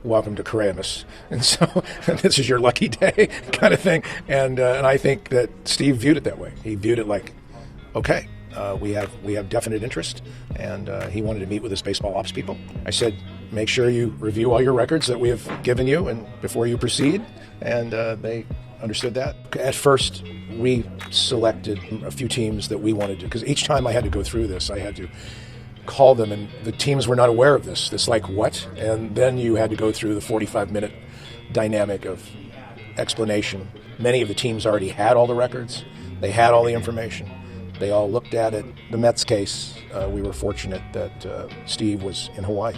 welcome to Correa. And so this is your lucky day kind of thing. And I think that Steve viewed it that way. He viewed it like, okay, we have definite interest, and he wanted to meet with his baseball ops people. I said, make sure you review all your records that we have given you and before you proceed, and they understood that. At first, we selected a few teams that we wanted to, because each time I had to go through this, I had to call them, and the teams were not aware of this. This like, what? And then you had to go through the 45-minute dynamic of explanation. Many of the teams already had all the records. They had all the information. They all looked at it. The Mets case, we were fortunate that Steve was in Hawaii.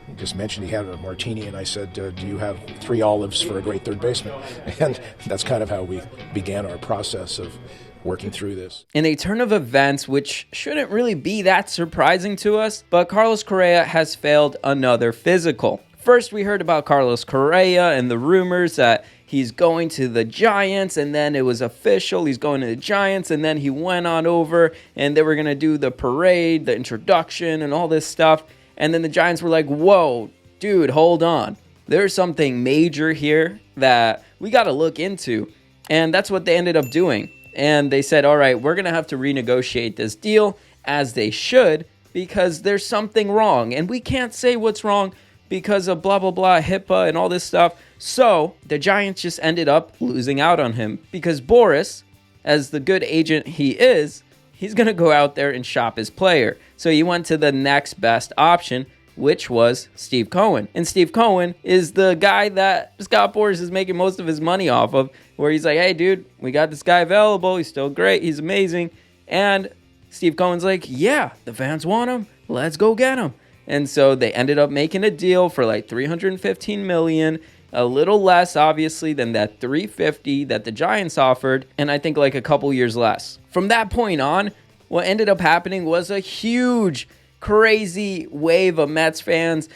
He just mentioned he had a martini, and I said, do you have 3 olives for a great third baseman? And that's kind of how we began our process of working through this. In a turn of events, which shouldn't really be that surprising to us, but Carlos Correa has failed another physical. First, we heard about Carlos Correa and the rumors that he's going to the Giants, and then it was official, he's going to the Giants, and then he went on over, and they were going to do the parade, the introduction, and all this stuff, and then the Giants were like, whoa, dude, hold on. There's something major here that we got to look into, and that's what they ended up doing. And they said, all right, we're going to have to renegotiate this deal, as they should, because there's something wrong, and we can't say what's wrong because of blah, blah, blah, HIPAA and all this stuff. So the Giants just ended up losing out on him because Boris, as the good agent he is, he's going to go out there and shop his player. So he went to the next best option, which was Steve Cohen. And Steve Cohen is the guy that Scott Boras is making most of his money off of, where he's like, hey, dude, we got this guy available. He's still great. He's amazing. And Steve Cohen's like, yeah, the fans want him. Let's go get him. And so they ended up making a deal for like $315 million, a little less, obviously, than that $350 that the Giants offered, and I think like a couple years less. From that point on, what ended up happening was a huge, crazy wave of Mets fans,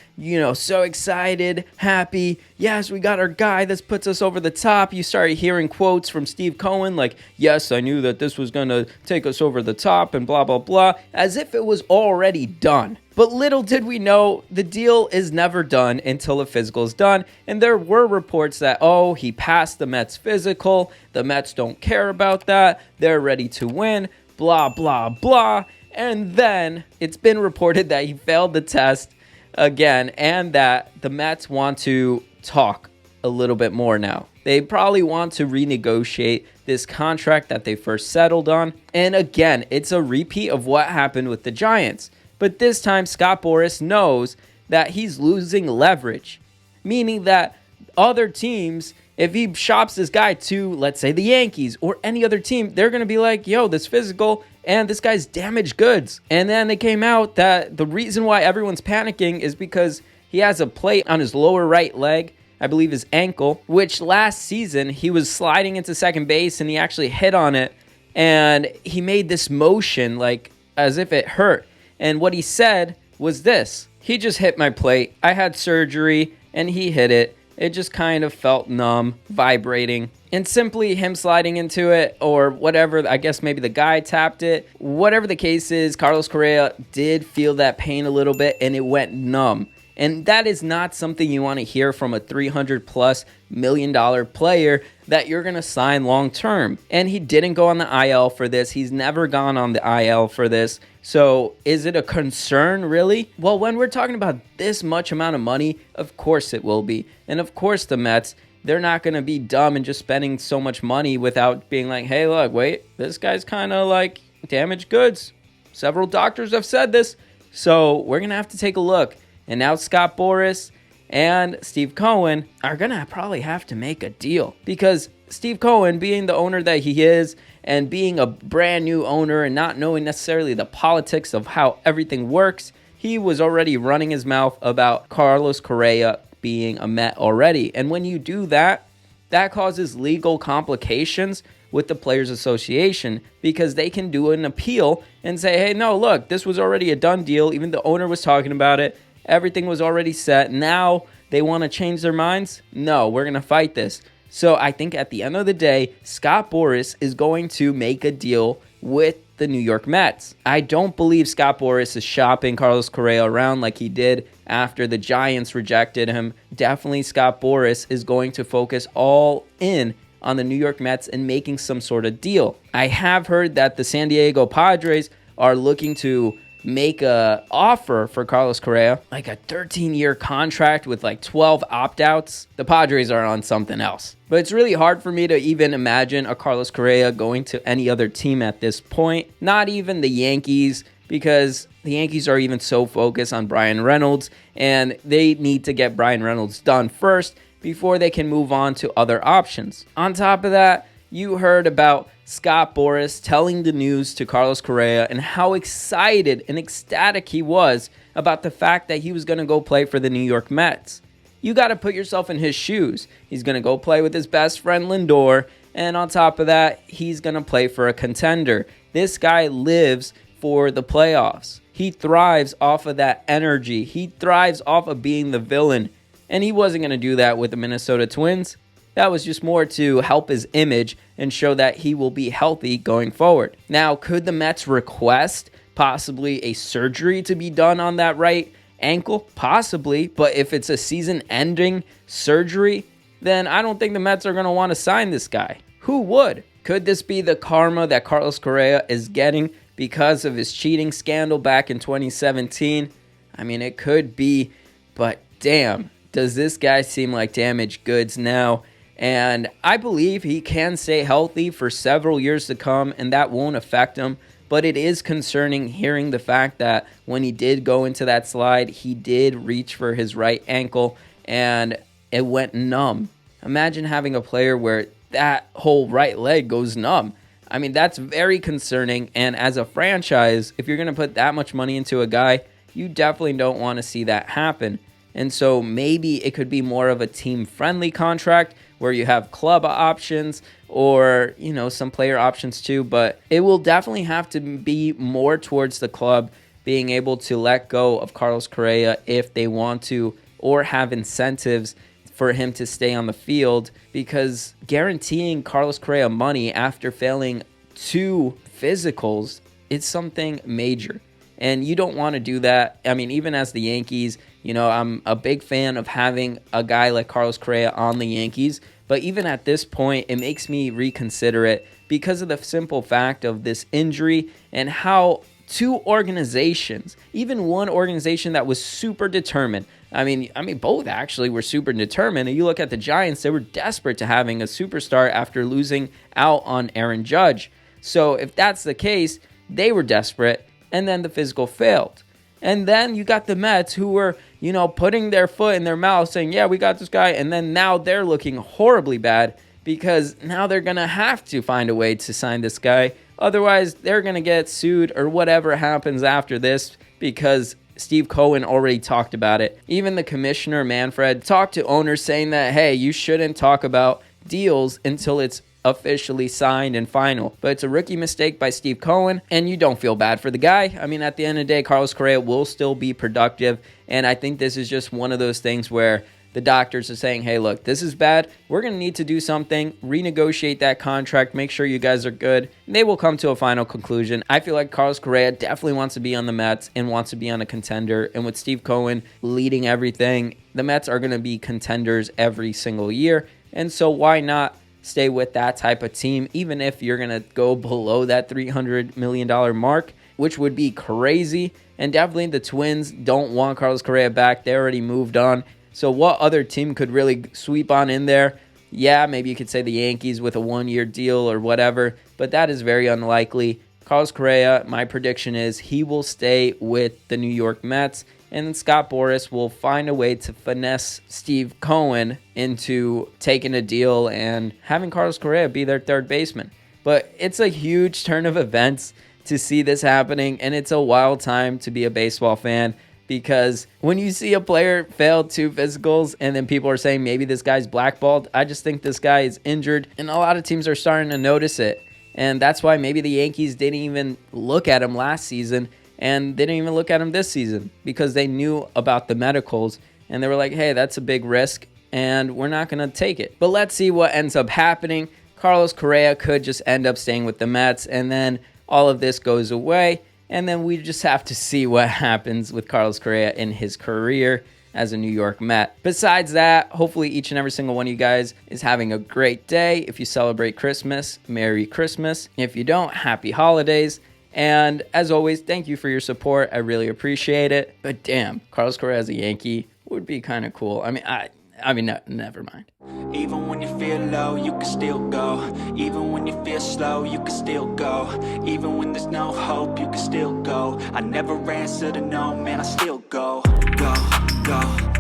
so excited, happy. Yes, we got our guy. This puts us over the top. You started hearing quotes from Steve Cohen like, yes, I knew that this was going to take us over the top and blah, blah, blah, as if it was already done. But little did we know, the deal is never done until the physical is done. And there were reports that, oh, he passed the Mets physical. The Mets don't care about that. They're ready to win, blah, blah, blah. And then it's been reported that he failed the test again and that the Mets want to talk a little bit more now. They probably want to renegotiate this contract that they first settled on. And again, it's a repeat of what happened with the Giants. But this time, Scott Boras knows that he's losing leverage, meaning that other teams, if he shops this guy to, let's say, the Yankees or any other team, they're going to be like, yo, this physical and this guy's damaged goods. And then it came out that the reason why everyone's panicking is because he has a plate on his lower right leg, I believe his ankle, which last season he was sliding into second base and he actually hit on it. And he made this motion like as if it hurt. And what he said was this: he just hit my plate. I had surgery and he hit it. It just kind of felt numb, vibrating. And simply him sliding into it or whatever, I guess maybe the guy tapped it. Whatever the case is, Carlos Correa did feel that pain a little bit and it went numb. And that is not something you want to hear from a $300+ million player that you're going to sign long term. And he didn't go on the IL for this. He's never gone on the IL for this. So is it a concern, really? Well, when we're talking about this much amount of money, of course it will be. And of course the Mets, they're not going to be dumb and just spending so much money without being like, hey, look, wait, this guy's kind of like damaged goods. Several doctors have said this. So we're going to have to take a look. And now Scott Boras and Steve Cohen are going to probably have to make a deal. Because Steve Cohen, being the owner that he is, and being a brand new owner and not knowing necessarily the politics of how everything works, he was already running his mouth about Carlos Correa being a Met already. And when you do that, that causes legal complications with the Players Association because they can do an appeal and say, hey, no, look, this was already a done deal. Even the owner was talking about it. Everything was already set. Now they want to change their minds? No, we're going to fight this. So I think at the end of the day, Scott Boras is going to make a deal with the New York Mets. I don't believe Scott Boras is shopping Carlos Correa around like he did after the Giants rejected him. Definitely Scott Boras is going to focus all in on the New York Mets and making some sort of deal. I have heard that the San Diego Padres are looking to make a offer for Carlos Correa, like a 13-year contract with like 12 opt-outs. The Padres are on something else. But it's really hard for me to even imagine a Carlos Correa going to any other team at this point. Not even the Yankees, because the Yankees are even so focused on Brian Reynolds, and they need to get Brian Reynolds done first before they can move on to other options. On top of that, you heard about Scott Boras telling the news to Carlos Correa and how excited and ecstatic he was about the fact that he was going to go play for the New York Mets. You got to put yourself in his shoes. He's going to go play with his best friend Lindor, and on top of that, he's going to play for a contender. This guy lives for the playoffs. He thrives off of that energy. He thrives off of being the villain, and he wasn't going to do that with the Minnesota Twins. That was just more to help his image and show that he will be healthy going forward. Now, could the Mets request possibly a surgery to be done on that right ankle? Possibly, but if it's a season-ending surgery, then I don't think the Mets are going to want to sign this guy. Who would? Could this be the karma that Carlos Correa is getting because of his cheating scandal back in 2017? I mean, it could be, but damn, does this guy seem like damaged goods now? And I believe he can stay healthy for several years to come, and that won't affect him. But it is concerning hearing the fact that when he did go into that slide, he did reach for his right ankle, and it went numb. Imagine having a player where that whole right leg goes numb. I mean, that's very concerning. And as a franchise, if you're going to put that much money into a guy, you definitely don't want to see that happen. And so maybe it could be more of a team-friendly contract where you have club options or, you know, some player options too. But it will definitely have to be more towards the club being able to let go of Carlos Correa if they want to, or have incentives for him to stay on the field, because guaranteeing Carlos Correa money after failing 2 physicals is something major. And you don't want to do that. I mean, even as the Yankees, you know, I'm a big fan of having a guy like Carlos Correa on the Yankees. But even at this point, it makes me reconsider it because of the simple fact of this injury and how 2 organizations, even one organization that was super determined. I mean, both actually were super determined. And you look at the Giants, they were desperate to having a superstar after losing out on Aaron Judge. So if that's the case, they were desperate. And then the physical failed. And then you got the Mets who were, you know, putting their foot in their mouth saying, yeah, we got this guy. And then now they're looking horribly bad because now they're going to have to find a way to sign this guy. Otherwise, they're going to get sued or whatever happens after this, because Steve Cohen already talked about it. Even the commissioner, Manfred, talked to owners saying that, hey, you shouldn't talk about deals until it's officially signed and final. But it's a rookie mistake by Steve Cohen, and you don't feel bad for the guy. I mean, at the end of the day, Carlos Correa will still be productive, and I think this is just one of those things where the doctors are saying, hey, look, this is bad. We're going to need to do something, renegotiate that contract, make sure you guys are good. And they will come to a final conclusion. I feel like Carlos Correa definitely wants to be on the Mets and wants to be on a contender. And with Steve Cohen leading everything, the Mets are going to be contenders every single year. And so why not stay with that type of team, even if you're going to go below that $300 million mark, which would be crazy. And definitely the Twins don't want Carlos Correa back. They already moved on. So what other team could really sweep on in there? Yeah, maybe you could say the Yankees with a 1-year deal or whatever, but that is very unlikely. Carlos Correa, my prediction is he will stay with the New York Mets, and then Scott Boras will find a way to finesse Steve Cohen into taking a deal and having Carlos Correa be their third baseman. But it's a huge turn of events to see this happening, and it's a wild time to be a baseball fan, because when you see a player fail 2 physicals and then people are saying maybe this guy's blackballed, I just think this guy is injured, and a lot of teams are starting to notice it. And that's why maybe the Yankees didn't even look at him last season, and they didn't even look at him this season, because they knew about the medicals, and they were like, hey, that's a big risk, and we're not going to take it. But let's see what ends up happening. Carlos Correa could just end up staying with the Mets, and then all of this goes away, and then we just have to see what happens with Carlos Correa in his career as a New York Met. Besides that, hopefully each and every single one of you guys is having a great day. If you celebrate Christmas, Merry Christmas. If you don't, Happy Holidays. And as always, thank you for your support. I really appreciate it. But damn, Carlos Correa as a Yankee would be kind of cool. No, never mind. Even when you feel low, you can still go. Even when you feel slow, you can still go. Even when there's no hope, you can still go. I never answer to no, man, I still go. Go, go.